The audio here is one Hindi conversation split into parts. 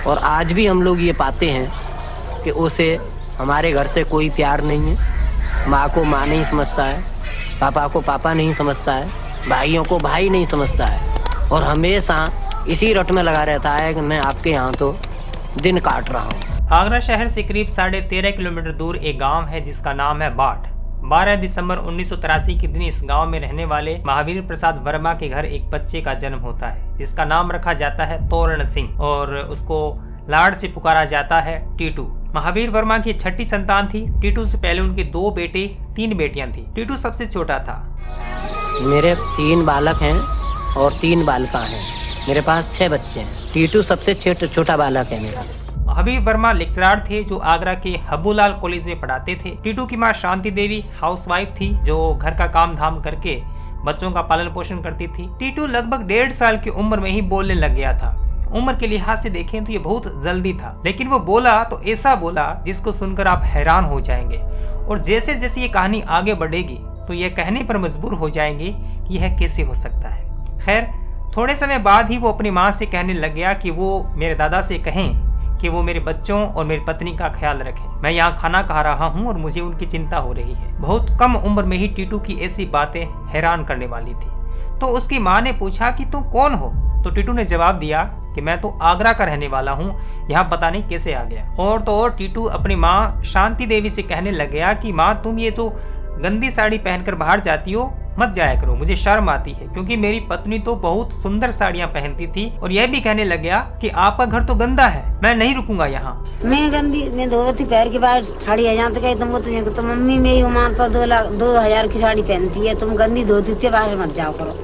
और आज भी हम लोग ये पाते हैं कि उसे हमारे घर से कोई प्यार नहीं है। माँ को माँ नहीं समझता है, पापा को पापा नहीं समझता है, भाइयों को भाई नहीं समझता है, और हमेशा इसी रट में लगा रहता है कि मैं आपके यहाँ तो दिन काट रहा हूँ। आगरा शहर से करीब 13.5 किलोमीटर दूर एक गांव है जिसका नाम है बाट। 12 दिसंबर 1983 के दिन इस गांव में रहने वाले महावीर प्रसाद वर्मा के घर एक बच्चे का जन्म होता है जिसका नाम रखा जाता है तोरण सिंह, और उसको लाड से पुकारा जाता है टीटू। महावीर वर्मा की छठी संतान थी। टीटू से पहले उनके 2 बेटे 3 बेटियां थी। टीटू सबसे छोटा था। मेरे 3 बालक हैं और 3 बालिका हैं। मेरे पास 6 बच्चे हैं। टीटू सबसे छोटा बालक है मेरा। महावीर वर्मा लेक्चरार थे जो आगरा के हब्बूलाल कॉलेज में पढ़ाते थे। टीटू की मां शांति देवी हाउसवाइफ थी जो घर का काम धाम करके बच्चों का पालन पोषण करती थी। टीटू लगभग 1.5 साल की उम्र में ही बोलने लग गया था। उम्र के लिहाज से देखें तो ये बहुत जल्दी था, लेकिन वो बोला तो ऐसा बोला जिसको सुनकर आप हैरान हो जाएंगे। और जैसे जैसे ये कहानी आगे बढ़ेगी तो ये कहने पर मजबूर हो जाएंगे कि यह कैसे हो सकता है। खैर, थोड़े समय बाद ही वो अपनी माँ से कहने लग गया कि वो मेरे दादा से कहें कि वो मेरे बच्चों और मेरी पत्नी का ख्याल रखें। मैं यहाँ खाना खा रहा हूँ और मुझे उनकी चिंता हो रही है। बहुत कम उम्र में ही टीटू की ऐसी बातें हैरान करने वाली थी। तो उसकी माँ ने पूछा कि तुम कौन हो? तो टीटू ने जवाब दिया कि मैं तो आगरा का रहने वाला हूँ, यहाँ पता नहीं कैसे आ गया। और तो और टीटू अपनी माँ शांति देवी से कहने लग गया कि माँ, तुम ये जो गंदी साड़ी पहनकर बाहर जाती हो मत जाया करो, मुझे शर्म आती है, क्योंकि मेरी पत्नी तो बहुत सुंदर साड़ियाँ पहनती थी। और यह भी कहने लग गया कि आपका घर तो गंदा है, मैं नहीं रुकूंगा यहाँ। मैं गंदी मैं धोती पैर के बाद साड़ी यहाँ तक तुम तो मम्मी मेरी माँ तो 2,000 की साड़ी पहनती है, तुम गंदी धोती से बाहर मत जाओ करो।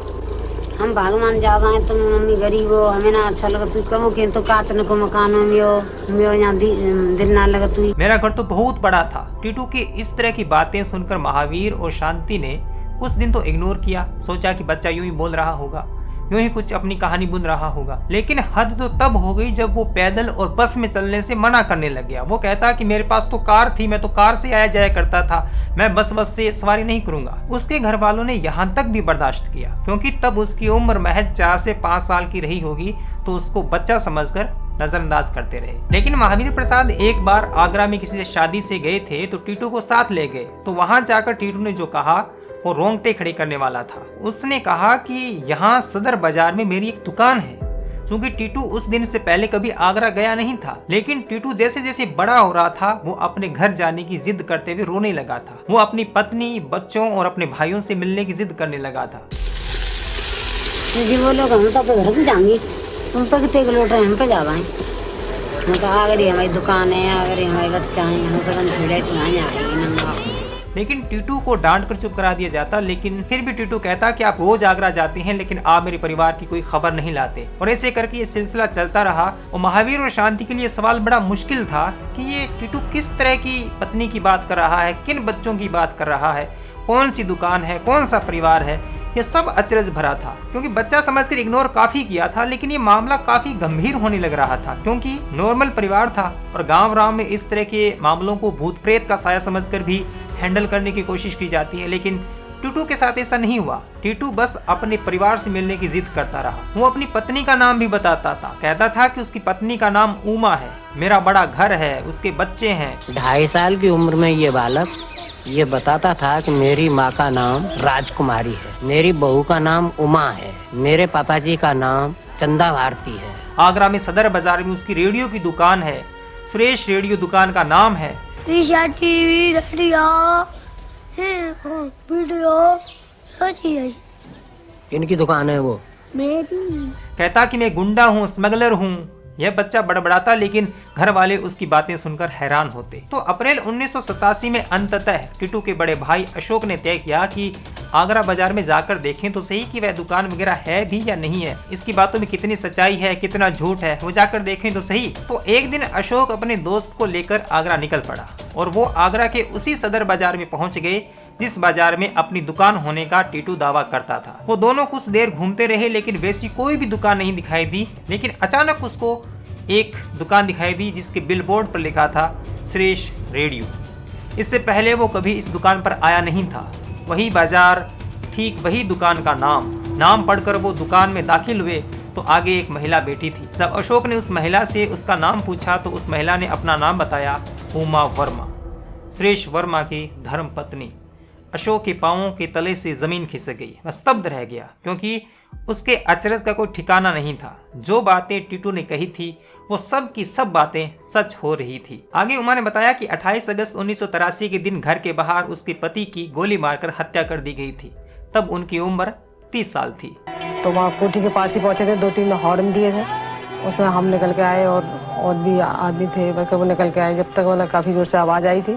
हम भगवान ज्यादा है, तुम मम्मी गरीब हो, हमें ना अच्छा लगा। तू कबो के तो काचन को मकानों में हो यहाँ दिल ना लगा। तू मेरा घर तो बहुत बड़ा था। टीटू की इस तरह की बातें सुनकर महावीर और शांति ने कुछ दिन तो इग्नोर किया। सोचा कि बच्चा यूं ही बोल रहा होगा, यूं ही कुछ अपनी कहानी बुन रहा होगा। लेकिन हद तो तब हो गई जब वो पैदल और बस में चलने से मना करने लग गया। वो कहता कि मेरे पास तो कार थी, मैं तो कार से आया जाया करता था, मैं बस से सवारी नहीं करूंगा। उसके घर वालों ने यहाँ तक भी बर्दाश्त किया, क्योंकि तब उसकी उम्र महज 4 से 5 साल की रही होगी, तो उसको बच्चा समझकर नजरअंदाज करते रहे। लेकिन महावीर प्रसाद एक बार आगरा में किसी से शादी से गए थे तो टीटू को साथ ले गए। तो वहां जाकर टीटू ने जो कहा वो रोंगटे खड़े करने वाला था। उसने कहा कि यहाँ सदर बाजार में मेरी एक दुकान है। क्योंकि टीटू उस दिन से पहले कभी आगरा गया नहीं था, लेकिन टीटू जैसे जैसे बड़ा हो रहा था वो अपने घर जाने की जिद करते हुए रोने लगा था। वो अपनी पत्नी, बच्चों और अपने भाइयों से मिलने की जिद करने लगा था। जी वो लोग हम तो अपने घर में जाएंगे, तुम तो कितने किलोमीटर हम पे जावा है। हम तो आगरे हमारी दुकान है, आगरे हमारे बच्चा है, हम सब छोड़े तुम्हारे आएगी नंगा। लेकिन टीटू को डांट कर चुप करा दिया जाता। लेकिन फिर भी टीटू कहता कि आप रोज आगरा जाते हैं लेकिन आप मेरे परिवार की कोई खबर नहीं लाते। और ऐसे करके ये सिलसिला चलता रहा। और महावीर और शांति के लिए सवाल बड़ा मुश्किल था कि ये टीटू किस तरह की पत्नी की बात कर रहा है, किन बच्चों की बात कर रहा है, कौन सी दुकान है, कौन सा परिवार है। ये सब अचरज भरा था, क्योंकि बच्चा समझकर इग्नोर काफी किया था, लेकिन ये मामला काफी गंभीर होने लग रहा था। क्योंकि नॉर्मल परिवार था और गांव में इस तरह के मामलों को भूत प्रेत का साया समझकर भी हैंडल करने की कोशिश की जाती है। लेकिन टीटू के साथ ऐसा नहीं हुआ। टीटू बस अपने परिवार से मिलने की जिद करता रहा। वो अपनी पत्नी का नाम भी बताता था। कहता था कि उसकी पत्नी का नाम उमा है, मेरा बड़ा घर है, उसके बच्चे हैं। 2.5 साल की उम्र में ये बालक ये बताता था कि मेरी माँ का नाम राजकुमारी है, मेरी बहू का नाम उमा है, मेरे पापा जी का नाम चंदा भारती है। आगरा में सदर बाजार में उसकी रेडियो की दुकान है। सुरेश रेडियो दुकान का नाम है। टीवी, रेडियो, वीडियो सच ही है। इनकी दुकान है वो। मेरी कहता कि मैं गुंडा हूँ, स्मगलर हूँ। यह बच्चा बड़बड़ाता, लेकिन घर वाले उसकी बातें सुनकर हैरान होते। तो अप्रैल 1987 में अंततः टीटू के बड़े भाई अशोक ने तय किया कि आगरा बाजार में जाकर देखें तो सही कि वह दुकान वगैरह है भी या नहीं है, इसकी बातों में कितनी सच्चाई है, कितना झूठ है, वो जाकर देखें तो सही। तो एक दिन अशोक अपने दोस्त को लेकर आगरा निकल पड़ा और वो आगरा के उसी सदर बाजार में पहुंच गए जिस बाजार में अपनी दुकान होने का टीटू दावा करता था। वो दोनों कुछ देर घूमते रहे, लेकिन वैसी कोई भी दुकान नहीं दिखाई दी। लेकिन अचानक उसको एक दुकान दिखाई दी जिसके बिलबोर्ड पर लिखा था सुरेश रेडियो। इससे पहले वो कभी इस दुकान पर आया नहीं था। वही बाजार, ठीक वही दुकान का नाम पढ़कर वो दुकान में दाखिल हुए तो आगे एक महिला बैठी थी। जब अशोक ने उस महिला से उसका नाम पूछा तो उस महिला ने अपना नाम बताया, उमा वर्मा, सुरेश वर्मा की धर्म पत्नी। अशोक के पांवों के तले से जमीन खिसक गई। वह स्तब्ध रह गया क्योंकि उसके अचरज का कोई ठिकाना नहीं था। जो बातें टीटू ने कही थी वो सब की सब बातें सच हो रही थी। आगे उमा ने बताया कि 28 अगस्त 1983 के दिन घर के बाहर उसके पति की गोली मारकर हत्या कर दी गई थी। तब उनकी उम्र 30 साल थी। तो वहाँ कोठी के पास ही पहुंचे थे, 2-3 हॉर्न दिए थे, उसमें हम निकल के आए और भी आदमी थे, बल्कि वो निकल के आए। जब तक मतलब काफ़ी जोर से आवाज़ आई थी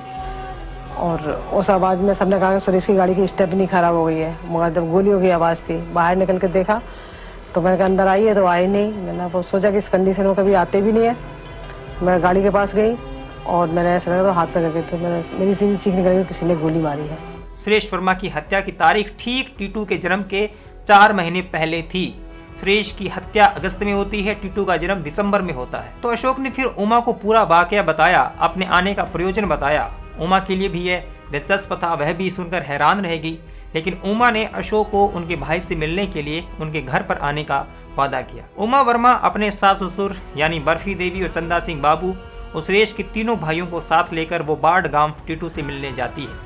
और उस आवाज़ में सबने कहा कि सुरेश की गाड़ी की स्टेपनी खराब हो गई है। मगर जब गोलियों की आवाज़ थी, बाहर निकल के देखा तो मैंने कहा अंदर आई है, तो आई नहीं। मैंने सोचा कि इस कंडीशन में कभी आते भी नहीं है। मैं गाड़ी के पास गई और मैंने ऐसा लगा तो हाथ पकड़ के, तो मेरी चीख निकल गई, किसी ने गोली मारी है। सुरेश वर्मा की हत्या की तारीख ठीक टीटू के जन्म के 4 महीने पहले थी। सुरेश की हत्या अगस्त में होती है, टीटू का जन्म दिसंबर में होता है। तो अशोक ने फिर उमा को पूरा वाकया बताया, अपने आने का प्रयोजन बताया। उमा के लिए भी यह दिलचस्प था, वह भी सुनकर हैरान रह गई। लेकिन उमा ने अशोक को उनके भाई से मिलने के लिए उनके घर पर आने का वादा किया। उमा वर्मा अपने सास ससुर यानी बर्फी देवी और चंदा सिंह बाबू और सुरेश के तीनों भाइयों को साथ लेकर वो बाढ़ गांव टीटू से मिलने जाती है।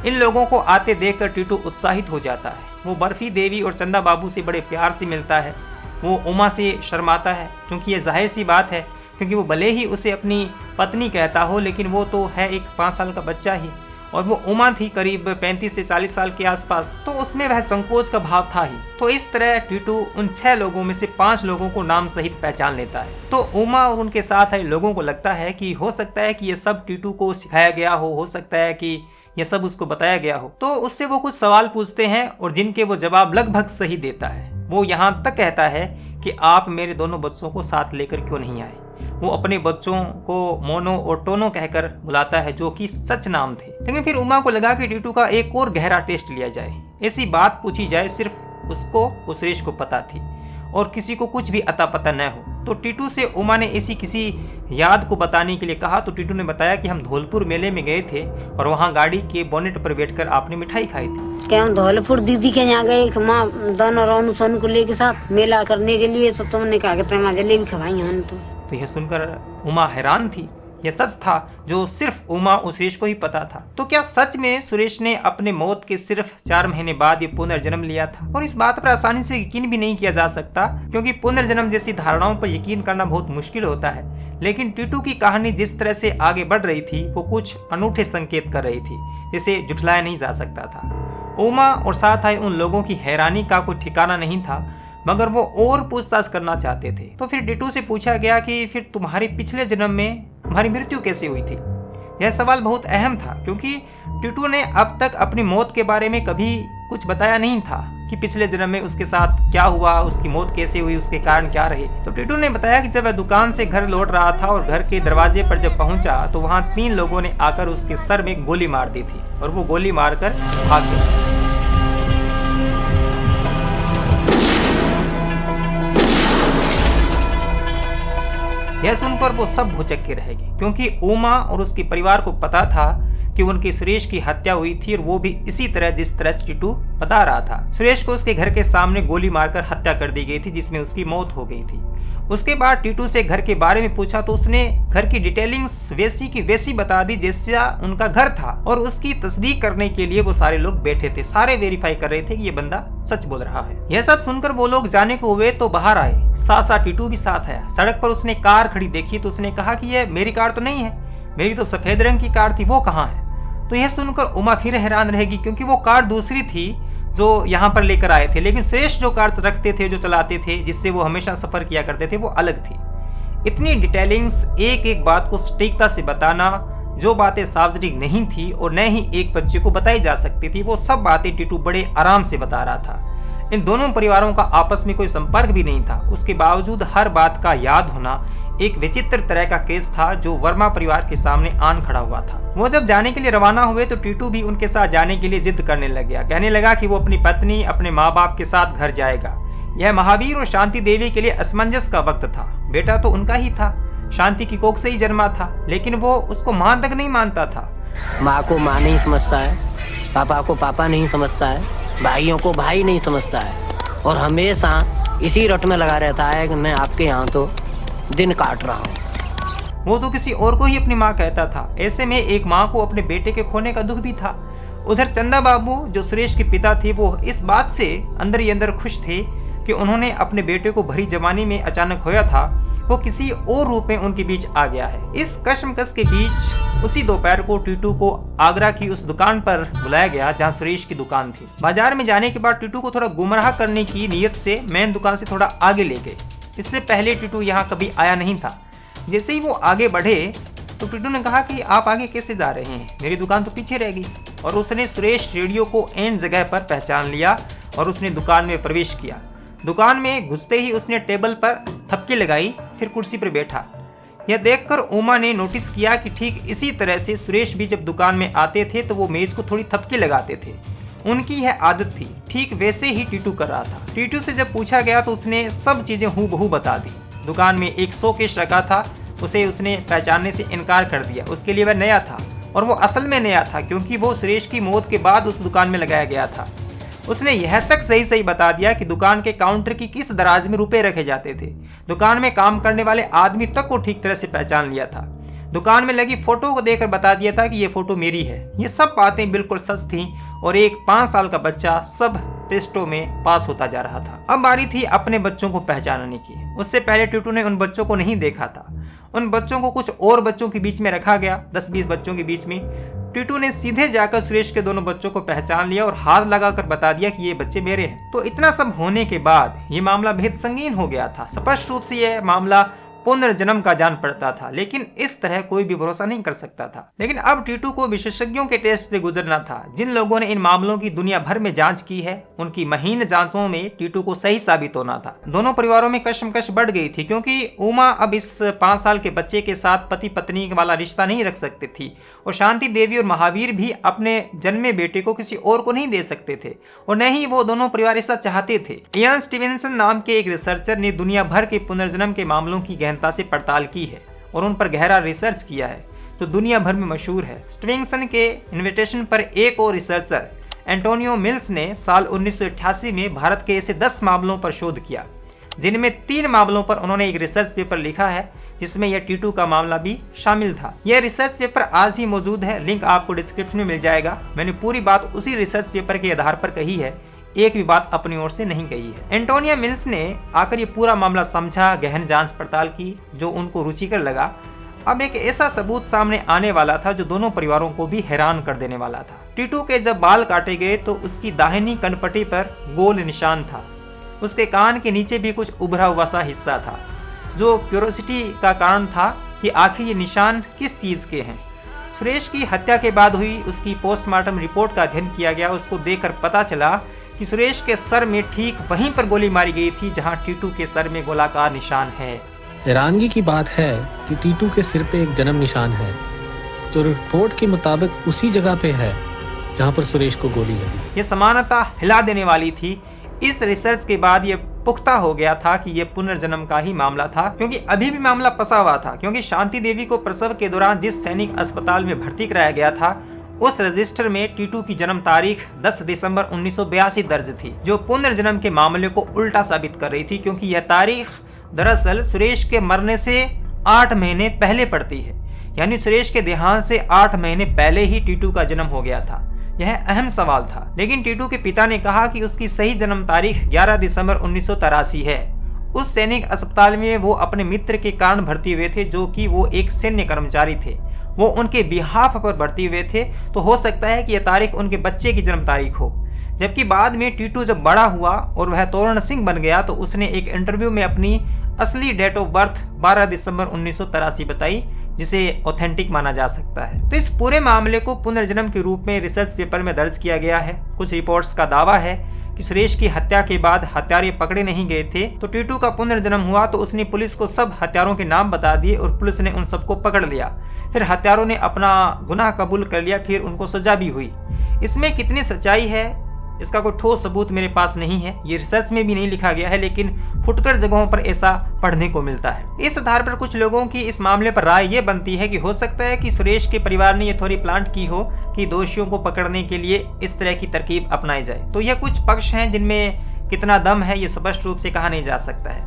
इन लोगों को आते देखकर टीटू उत्साहित हो जाता है। वो बर्फी देवी और चंदा बाबू से बड़े प्यार से मिलता है। वो उमा से शर्माता है क्योंकि ये जाहिर सी बात है, क्योंकि वो भले ही उसे अपनी पत्नी कहता हो लेकिन वो तो है एक 5 साल का बच्चा ही, और वो उमा थी करीब 35 से 40 साल के आसपास, तो उसमें वह संकोच का भाव था ही। तो इस तरह टीटू उन 6 लोगों में से 5 लोगों को नाम सहित पहचान लेता है। तो उमा और उनके साथ आए लोगों को लगता है कि हो सकता है कि ये सब टीटू को सिखाया गया हो सकता है कि यह सब उसको बताया गया हो। तो उससे वो कुछ सवाल पूछते हैं और जिनके वो जवाब लगभग सही देता है। वो यहाँ तक कहता है कि आप मेरे दोनों बच्चों को साथ लेकर क्यों नहीं आए। वो अपने बच्चों को मोनो और टोनो कहकर बुलाता है, जो कि सच नाम थे। लेकिन फिर उमा को लगा कि टीटू का एक और गहरा टेस्ट लिया जाए, ऐसी बात पूछी जाए सिर्फ उसको और सुरेश को पता थी और किसी को कुछ भी अता पता न हो। तो टीटू से उमा ने ऐसी किसी याद को बताने के लिए कहा। तो टीटू ने बताया कि हम धौलपुर मेले में गए थे और वहाँ गाड़ी के बोनेट पर बैठकर आपने मिठाई खाई थी। क्या हम धौलपुर दीदी के यहाँ गए, माँ दोनों रोनू सोनू को लेके साथ मेला करने के लिए, तो तुमने कहा कि तुम जलेबी खवाई हम। तो यह सुनकर उमा हैरान थी। यह सच था जो सिर्फ उमा और सुरेश को ही पता था। तो क्या सच में सुरेश ने अपने मौत के सिर्फ 4 महीने बाद ये पुनर्जन्म लिया था? और इस बात पर आसानी से यकीन भी नहीं किया जा सकता, क्योंकि पुनर्जन्म जैसी धारणाओं पर यकीन करना बहुत मुश्किल होता है। लेकिन टीटू की कहानी जिस तरह से आगे बढ़ रही थी वो कुछ अनूठे संकेत कर रही थी, जिसे जुटलाया नहीं जा सकता था। उमा और साथ आए उन लोगों की हैरानी का कोई ठिकाना नहीं था, मगर वो और पूछताछ करना चाहते थे। तो फिर टीटू से पूछा गया कि फिर तुम्हारे पिछले जन्म में तुम्हारी मृत्यु कैसे हुई थी। यह सवाल बहुत अहम था, क्योंकि टीटू ने अब तक अपनी मौत के बारे में कभी कुछ बताया नहीं था कि पिछले जन्म में उसके साथ क्या हुआ, उसकी मौत कैसे हुई, उसके कारण क्या रहे। तो टीटू ने बताया कि जब वह दुकान से घर लौट रहा था और घर के दरवाजे पर जब पहुंचा तो वहां 3 लोगों ने आकर उसके सर में गोली मार दी थी और वो गोली मारकर भाग गए। यह सुनकर वो सब भौचक्के के रह गए, क्योंकि उमा और उसके परिवार को पता था कि उनके सुरेश की हत्या हुई थी, और वो भी इसी तरह जिस तरह से टीटू बता रहा था। सुरेश को उसके घर के सामने गोली मारकर हत्या कर दी गई थी, जिसमें उसकी मौत हो गई थी। उसके बाद टीटू से घर के बारे में पूछा तो उसने घर की डिटेलिंग्स वैसी की वैसी बता दी जैसा उनका घर था, और उसकी तस्दीक करने के लिए वो सारे लोग बैठे थे, सारे वेरीफाई कर रहे थे कि ये बंदा सच बोल रहा है। यह सब सुनकर वो लोग जाने को हुए तो बाहर आए, साथ साथ टीटू भी साथ आया। सड़क पर उसने कार खड़ी देखी तो उसने कहा कि यह मेरी कार तो नहीं है, मेरी तो सफेद रंग की कार थी, वो कहाँ है। तो यह सुनकर उमा फिर हैरान रहेगी, क्योंकि वो कार दूसरी थी जो यहाँ पर लेकर आए थे, लेकिन सुरेश जो कार रखते थे, जो चलाते थे, जिससे वो हमेशा सफर किया करते थे, वो अलग थी। इतनी डिटेलिंग्स, एक एक बात को सटीकता से बताना, जो बातें सार्वजनिक नहीं थी और न ही एक बच्चे को बताई जा सकती थी, वो सब बातें टीटू बड़े आराम से बता रहा था। इन दोनों परिवारों का आपस में कोई संपर्क भी नहीं था, उसके बावजूद हर बात का याद होना एक विचित्र तरह का केस था जो वर्मा परिवार के सामने आन खड़ा हुआ था। वो जब जाने के लिए रवाना हुए तो टीटू भी उनके साथ जाने के लिए जिद करने लग गया, कहने लगा कि वो अपनी पत्नी, अपने माँ बाप के साथ घर जाएगा। यह महावीर और शांति देवी के लिए असमंजस का वक्त था। बेटा तो उनका ही था, शांति की कोख से ही जन्मा था, लेकिन वो उसको मां तक नहीं मानता था। माँ को माँ नहीं समझता है, पापा को पापा नहीं समझता है, भाइयों को भाई नहीं समझता है, और हमेशा इसी रट में लगा रहता है कि मैं आपके यहाँ तो दिन काट रहा हूँ। वो तो किसी और को ही अपनी माँ कहता था। ऐसे में एक माँ को अपने बेटे के खोने का दुख भी था। उधर चंदा बाबू जो सुरेश के पिता थे वो इस बात से अंदर ही अंदर खुश थे कि उन्होंने अपने बेटे को भरी जवानी में अचानक खोया था, वो किसी और रूप में उनके बीच आ गया है। इस कश्मकश के बीच उसी दोपहर को टीटू को आगरा की उस दुकान पर बुलाया गया जहां सुरेश की दुकान थी। बाजार में जाने के बाद टीटू को थोड़ा गुमराह करने की नीयत से मेन दुकान से थोड़ा आगे ले गए। इससे पहले टीटू यहाँ कभी आया नहीं था। जैसे ही वो आगे बढ़े तो टीटू ने कहा कि आप आगे कैसे जा रहे हैं, मेरी दुकान तो पीछे रह गई। और उसने सुरेश रेडियो को एन जगह पर पहचान लिया और उसने दुकान में प्रवेश किया। दुकान में घुसते ही उसने टेबल पर थपकी लगाई, फिर कुर्सी पर बैठा। यह देखकर उमा ने नोटिस किया कि ठीक इसी तरह से सुरेश भी जब दुकान में आते थे तो वो मेज को थोड़ी थपकी लगाते थे। उनकी यह आदत थी। ठीक वैसे ही टीटू कर रहा था। टीटू से जब पूछा गया तो उसने सब चीजें हूबहू बता दी। दुकान में एक शोकेस रखा था, उसे उसने पहचानने से इनकार कर दिया। उसके लिए वह नया था और वो असल में नया था क्योंकि वो सुरेश की मौत के बाद उस दुकान में लगाया गया था। उसने यह तक सही बता दिया कि दुकान के काउंटर की किस दराज में रुपए रखे जाते थे। दुकान में काम करने वाले आदमी तक को ठीक तरह से पहचान लिया था। दुकान में लगी फोटो को देखकर बता दिया था कि ये फोटो मेरी है। ये सब बातें बिल्कुल सच थीं और एक 5 साल का बच्चा सब टेस्टों में पास होता जा रहा था। अब बारी थी अपने बच्चों को पहचानने की। उससे पहले टीटू ने उन बच्चों को नहीं देखा था। उन बच्चों को कुछ और बच्चों के बीच में रखा गया, 10-20 बच्चों के बीच में। टीटू ने सीधे जाकर सुरेश के दोनों बच्चों को पहचान लिया और हाथ लगाकर बता दिया कि ये बच्चे मेरे हैं। तो इतना सब होने के बाद ये मामला बेहद संगीन हो गया था। स्पष्ट रूप से यह मामला पुनर्जन्म का जान पड़ता था, लेकिन इस तरह कोई भी भरोसा नहीं कर सकता था। लेकिन अब टीटू को विशेषज्ञों के टेस्ट से गुजरना था। जिन लोगों ने इन मामलों की दुनिया भर में जांच की है, उनकी महीन जांचों में टीटू को सही साबित होना था। दोनों परिवारों में कशमकश बढ़ गई थी क्योंकि उमा अब इस 5 साल के बच्चे के साथ पति पत्नी वाला रिश्ता नहीं रख सकती थी और शांति देवी और महावीर भी अपने जन्मे बेटे को किसी और को नहीं दे सकते थे और न ही वो दोनों परिवार ऐसा चाहते थे। इयान स्टीवेंसन नाम के एक रिसर्चर ने दुनिया भर के पुनर्जन्म के मामलों की से पड़ताल की है और उन पर गहरा रिसर्च किया है जो दुनिया भर में मशहूर है। स्टीवेंसन के इनविटेशन पर एक और रिसर्चर एंटोनियो मिल्स ने साल 1988 में भारत के ऐसे 10 मामलों पर शोध किया, जिनमें 3 मामलों पर उन्होंने एक रिसर्च पेपर लिखा है जिसमें यह टीटू का मामला भी शामिल था। यह रिसर्च पेपर आज ही मौजूद है, लिंक आपको डिस्क्रिप्शन में मिल जाएगा। मैंने पूरी बात उसी रिसर्च पेपर के आधार पर कही है, एक भी बात अपनी ओर से नहीं कही है। एंटोनिया मिल्स ने आकर ये पूरा मामला समझा, गहन जांच पड़ताल की जो उनको रुचिकर लगा। अब एक ऐसा सबूत सामने आने वाला था जो दोनों परिवारों को भी हैरान कर देने वाला था। टीटू के जब बाल काटे गए तो उसकी दाहिनी कनपट्टी पर गोल निशान था। उसके कान के नीचे भी कुछ उभरा हुआ सा हिस्सा था जो क्यूरोसिटी का कारण था कि आखिर ये निशान किस चीज के हैं। सुरेश की हत्या के बाद हुई उसकी पोस्टमार्टम रिपोर्ट का अध्ययन किया गया। उसको देखकर पता चला कि सुरेश के सर में ठीक वहीं पर गोली मारी गई थी जहां टीटू के सर में गोलाकार निशान है। हैरानगी की बात है कि टीटू के सिर पे एक जन्म निशान है जो रिपोर्ट के मुताबिक उसी जगह पे है जहां पर सुरेश को गोली लगी। ये समानता हिला देने वाली थी। इस रिसर्च के बाद ये पुख्ता हो गया था कि ये पुनर्जन्म का ही मामला था, क्योंकि अभी भी मामला फंसा हुआ था। क्योंकि शांति देवी को प्रसव के दौरान जिस सैनिक अस्पताल में भर्ती कराया गया था उस रजिस्टर में टीटू की जन्म तारीख 10 दिसंबर 1982 दर्ज थी, जो पुनर्जन्म के मामले को उल्टा साबित कर रही थी क्योंकि यह तारीख दरअसल सुरेश के मरने से 8 महीने पहले पड़ती है। यानी सुरेश के देहांत से 8 महीने पहले ही टीटू का जन्म हो गया था। यह अहम सवाल था, लेकिन टीटू के पिता ने कहा कि उसकी सही जन्म तारीख 11 दिसंबर 1983 है। उस सैनिक अस्पताल में वो अपने मित्र के कारण भर्ती हुए थे जो कि वो एक सैन्य कर्मचारी थे। वो उनके बिहाफ पर भर्ती हुए थे, तो हो सकता है कि यह तारीख उनके बच्चे की जन्म तारीख हो। जबकि बाद में टीटू जब बड़ा हुआ और वह तोरण सिंह बन गया तो उसने एक इंटरव्यू में अपनी असली डेट ऑफ बर्थ 12 दिसंबर 1983 बताई, जिसे ऑथेंटिक माना जा सकता है। तो इस पूरे मामले को पुनर्जन्म के रूप में रिसर्च पेपर में दर्ज किया गया है। कुछ रिपोर्ट्स का दावा है कि सुरेश की हत्या के बाद हत्यारे पकड़े नहीं गए थे, तो टीटू का पुनर्जन्म हुआ तो उसने पुलिस को सब हत्यारों के नाम बता दिए और पुलिस ने उन सबको पकड़ लिया। फिर हत्यारों ने अपना गुनाह कबूल कर लिया, फिर उनको सजा भी हुई। इसमें कितनी सच्चाई है इसका कोई ठोस सबूत मेरे पास नहीं है, ये रिसर्च में भी नहीं लिखा गया है, लेकिन फुटकर जगहों पर ऐसा पढ़ने को मिलता है। इस आधार पर कुछ लोगों की इस मामले पर राय ये बनती है कि हो सकता है कि सुरेश के परिवार ने ये थोड़ी प्लांट की हो कि दोषियों को पकड़ने के लिए इस तरह की तरकीब अपनाई जाए। तो यह कुछ पक्ष हैं जिनमें कितना दम है ये स्पष्ट रूप से कहा नहीं जा सकता है।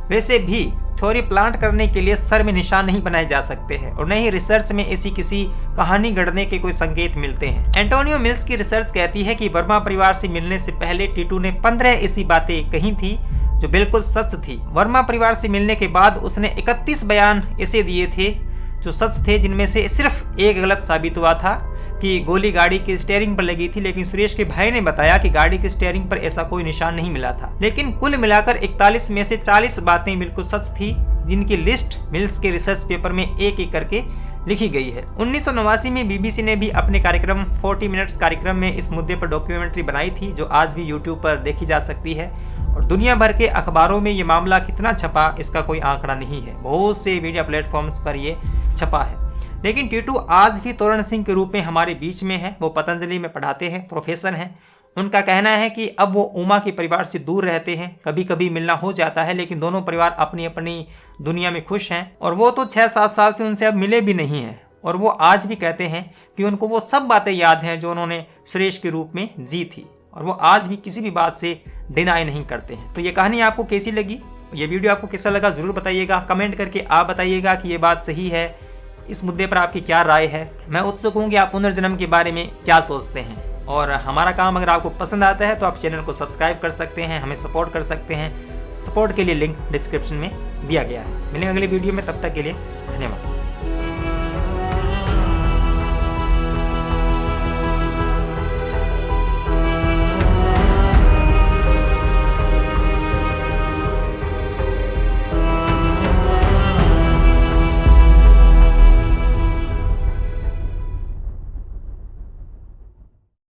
वैसे भी थ्योरी प्लांट करने के लिए सर में निशान नहीं बनाए जा सकते हैं और न ही रिसर्च में ऐसी किसी कहानी गढ़ने के कोई संकेत मिलते हैं। एंटोनियो मिल्स की रिसर्च कहती है कि वर्मा परिवार से मिलने से पहले टीटू ने 15 ऐसी बातें कही थी जो बिल्कुल सच थी। वर्मा परिवार से मिलने के बाद उसने 31 बयान ऐसे दिए थे जो सच थे, जिनमें से सिर्फ एक गलत साबित हुआ था कि गोली गाड़ी की स्टीयरिंग पर लगी थी, लेकिन सुरेश के भाई ने बताया कि गाड़ी की स्टीयरिंग पर ऐसा कोई निशान नहीं मिला था। लेकिन कुल मिलाकर 41 में से 40 बातें बिल्कुल सच थी, जिनकी लिस्ट मिल्स के रिसर्च पेपर में एक एक करके लिखी गई है। 1989 में बीबीसी ने भी अपने कार्यक्रम 40 मिनट्स कार्यक्रम में इस मुद्दे पर डॉक्यूमेंट्री बनाई थी, जो आज भी यूट्यूब पर देखी जा सकती है। और दुनिया भर के अखबारों में ये मामला कितना छपा इसका कोई आंकड़ा नहीं है, बहुत से मीडिया प्लेटफॉर्म्स पर ये छपा है। लेकिन टीटू आज भी तोरण सिंह के रूप में हमारे बीच में है। वो पतंजलि में पढ़ाते हैं, प्रोफेसर हैं। उनका कहना है कि अब वो उमा के परिवार से दूर रहते हैं, कभी कभी मिलना हो जाता है, लेकिन दोनों परिवार अपनी अपनी दुनिया में खुश हैं। और वो तो 6-7 साल से उनसे अब मिले भी नहीं हैं। और वो आज भी कहते हैं कि उनको वो सब बातें याद हैं जो उन्होंने सुरेश के रूप में जी थी, और वो आज भी किसी भी बात से डिनाई नहीं करते हैं। तो ये कहानी आपको कैसी लगी, ये वीडियो आपको कैसा लगा ज़रूर बताइएगा। कमेंट करके आप बताइएगा कि ये बात सही है, इस मुद्दे पर आपकी क्या राय है। मैं उत्सुक हूँ कि आप पुनर्जन्म के बारे में क्या सोचते हैं। और हमारा काम अगर आपको पसंद आता है तो आप चैनल को सब्सक्राइब कर सकते हैं, हमें सपोर्ट कर सकते हैं। सपोर्ट के लिए लिंक डिस्क्रिप्शन में दिया गया है। मिलेंगे अगले वीडियो में, तब तक के लिए धन्यवाद।